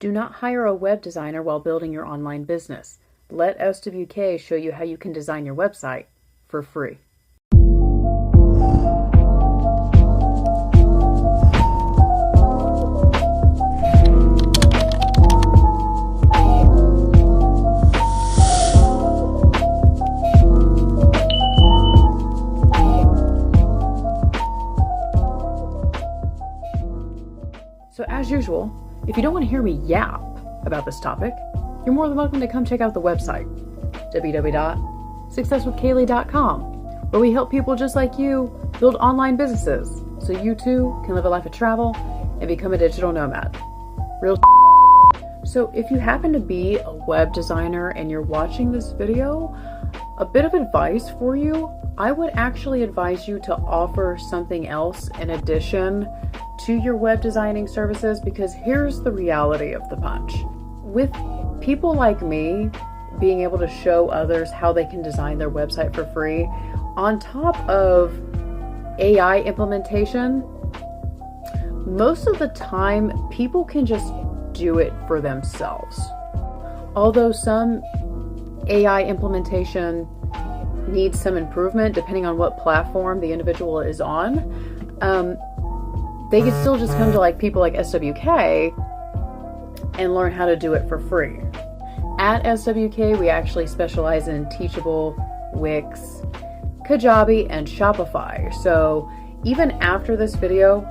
Do not hire a web designer while building your online business. Let SWK show you how you can design your website for free. So as usual, if you don't want to hear me yap about this topic, you're more than welcome to come check out the website, www.SuccessWithKaylee.com, where we help people just like you build online businesses so you too can live a life of travel and become a digital nomad. Real. So if you happen to be a web designer and you're watching this video, a bit of advice for you, I would actually advise you to offer something else in addition to your web designing services, because here's the reality of the punch. With people like me being able to show others how they can design their website for free, on top of AI implementation, most of the time people can just do it for themselves. Although some AI implementation needs some improvement depending on what platform the individual is on, they can still just come to people like SWK and learn how to do it for free. At SWK, we actually specialize in Teachable, Wix, Kajabi, and Shopify. So even after this video,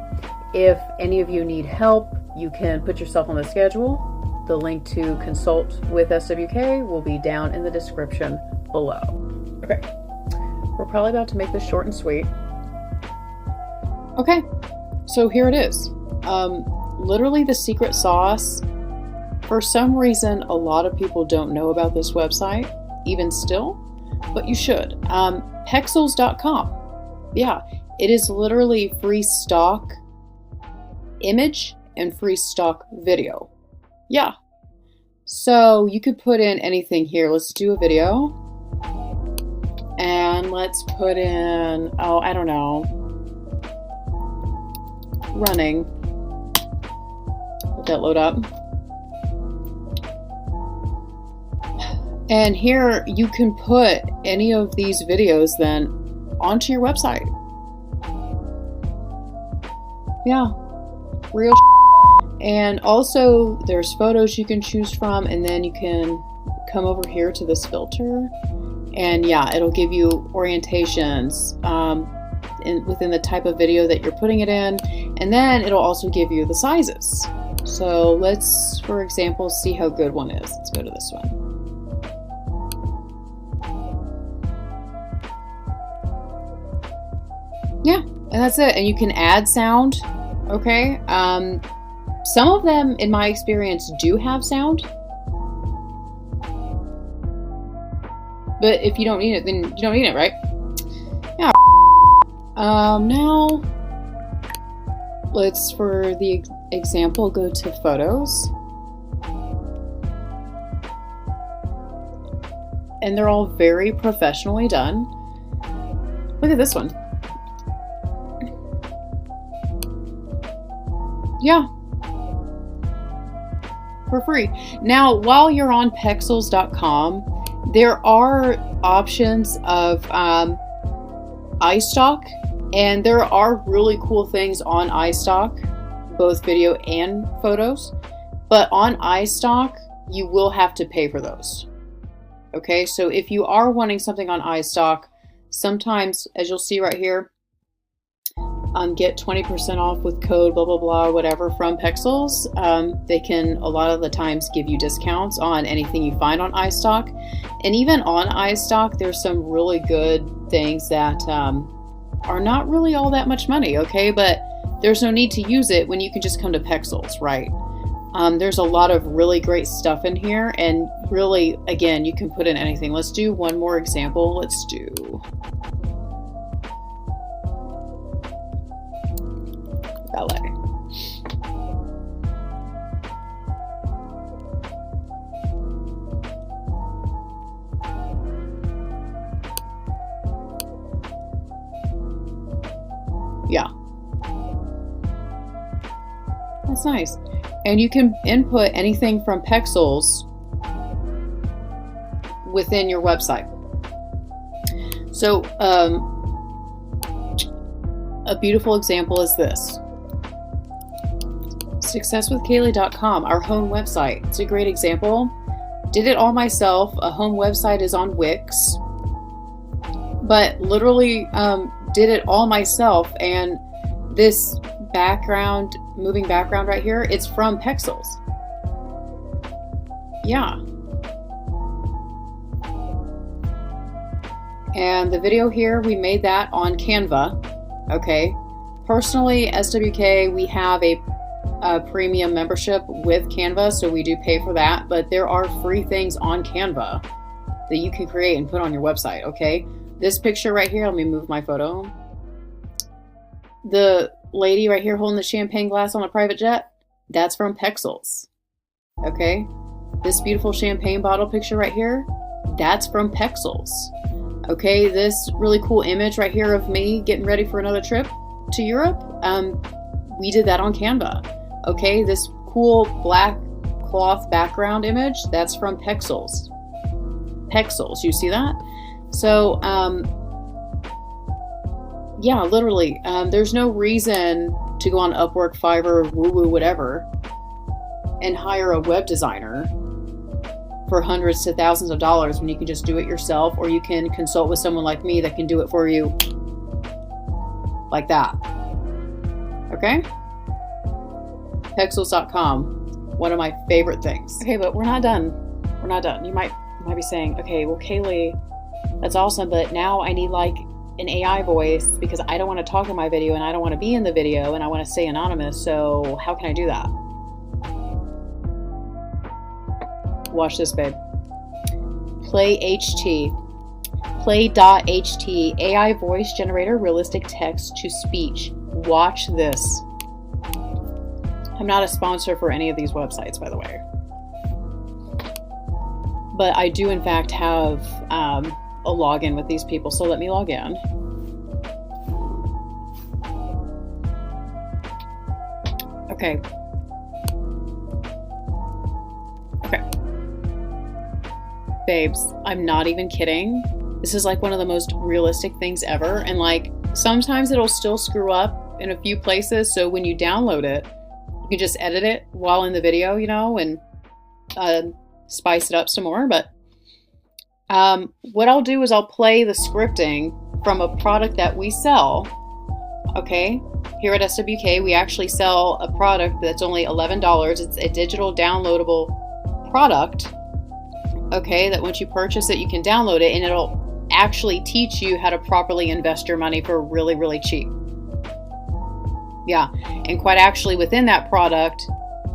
if any of you need help, you can put yourself on the schedule. The link to consult with SWK will be down in the description below. Okay, we're probably about to make this short and sweet. Okay. So here it is. Literally the secret sauce. For some reason, a lot of people don't know about this website, even still, but you should. Pexels.com. Yeah, it is literally free stock image and free stock video. Yeah. So you could put in anything here. Let's do a video. And let's put in, I don't know, running. Let that load up. And here you can put any of these videos then onto your website. Yeah, real. And also there's photos you can choose from, and then you can come over here to this filter, and yeah, it'll give you orientations within the type of video that you're putting it in, and then it'll also give you the sizes. So let's, for example, see how good one is. Let's go to this one. Yeah, and that's it. And you can add sound. Okay. Some of them, in my experience, do have sound. But if you don't need it, then you don't need it, right? Yeah. Now, let's, for the example, go to photos. And they're all very professionally done. Look at this one. Yeah. For free. Now, while you're on Pexels.com, there are options of iStock, and there are really cool things on iStock, both video and photos. But on iStock, you will have to pay for those. Okay, so if you are wanting something on iStock, sometimes, as you'll see right here, get 20% off with code blah blah blah whatever from Pexels. They can a lot of the times give you discounts on anything you find on iStock, and even on iStock there's some really good things that are not really all that much money. Okay, but there's no need to use it when you can just come to Pexels, right? There's a lot of really great stuff in here, and really, again, you can put in anything. Let's do one more example. Let's do ballet. Yeah. That's nice. And you can input anything from pixels within your website. So a beautiful example is this. SuccessWithKaylee.com, our home website. It's a great example. Did it all myself. A home website is on Wix, but literally did it all myself. And this background, moving background right here, it's from Pexels. Yeah. And the video here, we made that on Canva. Okay. Personally, SWK, we have a premium membership with Canva, so we do pay for that, but there are free things on Canva that you can create and put on your website. Okay. This picture right here, let me move my photo. The lady right here holding the champagne glass on a private jet, that's from Pexels. Okay. This beautiful champagne bottle picture right here, that's from Pexels. Okay. This really cool image right here of me getting ready for another trip to Europe, we did that on Canva. Okay, this cool black cloth background image, that's from Pexels. Pexels, you see that? So, yeah, literally, there's no reason to go on Upwork, Fiverr, woo-woo, whatever, and hire a web designer for hundreds to thousands of dollars when you can just do it yourself, or you can consult with someone like me that can do it for you like that. Okay? Pexels.com, one of my favorite things. Okay, but we're not done. We're not done. You might be saying, okay, well, Kaylee, that's awesome, but now I need like an AI voice because I don't want to talk in my video and I don't want to be in the video and I want to stay anonymous. So how can I do that? Watch this, babe. Play.ht, AI voice generator, realistic text to speech. Watch this. I'm not a sponsor for any of these websites, by the way. But I do, in fact, have a login with these people, so let me log in. Okay. Okay. Babes, I'm not even kidding. This is like one of the most realistic things ever. And like, sometimes it'll still screw up in a few places. So when you download it, you can just edit it while in the video, you know, and spice it up some more. But what I'll do is I'll play the scripting from a product that we sell. Okay, here at SWK, we actually sell a product that's only $11. It's a digital downloadable product. Okay, that once you purchase it, you can download it and it'll actually teach you how to properly invest your money for really, really cheap. Yeah, and quite actually within that product,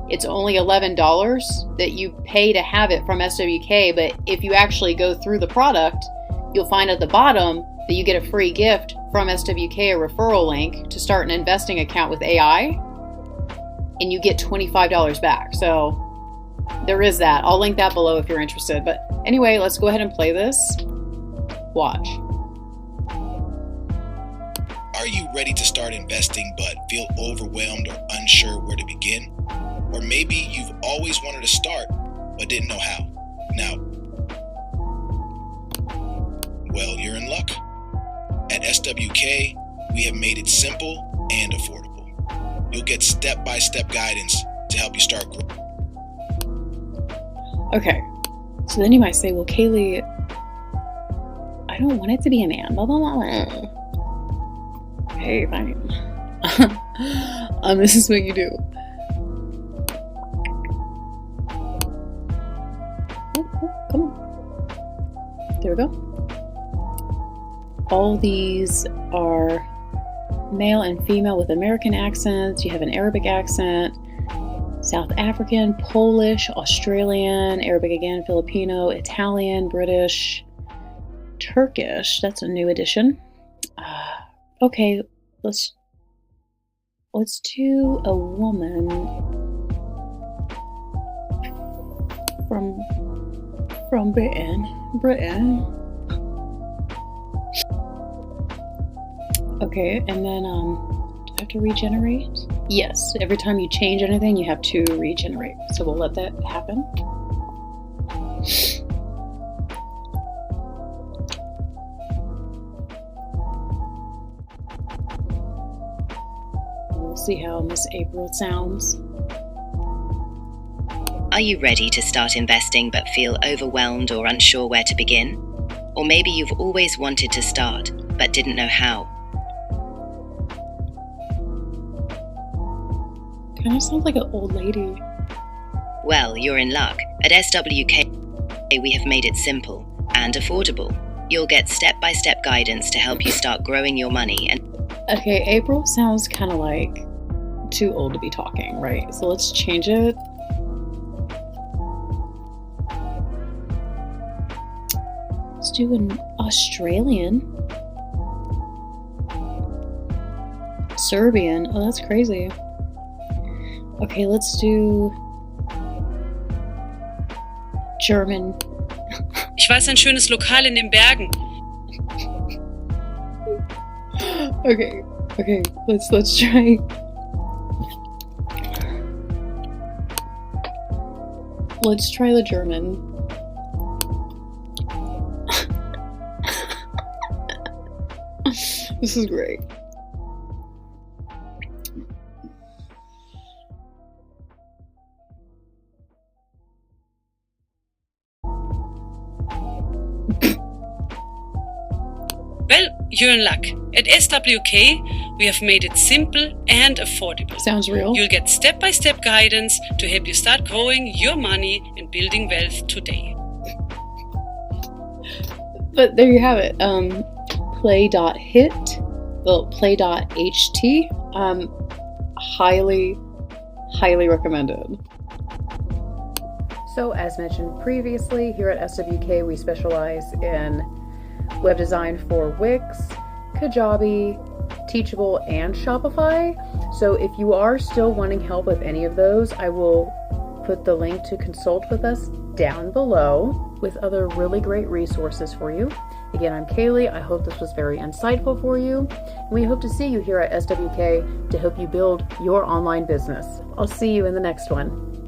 it's only $11 that you pay to have it from SWK, but if you actually go through the product, you'll find at the bottom that you get a free gift from SWK, a referral link to start an investing account with AI, and you get $25 back. So there is that. I'll link that below if you're interested. But anyway, let's go ahead and play this. Watch. Are you ready to start investing but feel overwhelmed or unsure where to begin? Or maybe you've always wanted to start but didn't know how. Now, well, you're in luck. At SWK, we have made it simple and affordable. You'll get step-by-step guidance to help you start growing. Okay, so then you might say, well, Kaylee, I don't want it to be a man. Blah, blah, blah. Hey, fine. This is what you do. Oh, come on. There we go. All these are male and female with American accents. You have an Arabic accent, South African, Polish, Australian, Arabic again, Filipino, Italian, British, Turkish. That's a new addition. Okay, let's do a woman from Britain. Okay, and then I have to regenerate. Yes, every time you change anything, you have to regenerate. So we'll let that happen. We'll see how Miss April sounds. Are you ready to start investing but feel overwhelmed or unsure where to begin? Or maybe you've always wanted to start but didn't know how. Kind of sounds like an old lady. Well, you're in luck. At SWK, we have made it simple and affordable. You'll get step-by-step guidance to help you start growing your money and... Okay, April sounds kind of like too old to be talking, right? So let's change it. Let's do an Australian. Serbian. Oh, that's crazy. Okay, let's do German. Ich weiß ein schönes Lokal in den Bergen. Okay, let's try. Let's try the German. This is great. Well, you're in luck. At SWK, we have made it simple and affordable. Sounds real. You'll get step-by-step guidance to help you start growing your money and building wealth today. But there you have it. Play.hit, well, play.ht. Highly recommended. So as mentioned previously, here at SWK we specialize in web design for Wix, Kajabi, Teachable, and Shopify. So if you are still wanting help with any of those, I will put the link to consult with us down below with other really great resources for you. Again, I'm Kaylee. I hope this was very insightful for you. We hope to see you here at SWK to help you build your online business. I'll see you in the next one.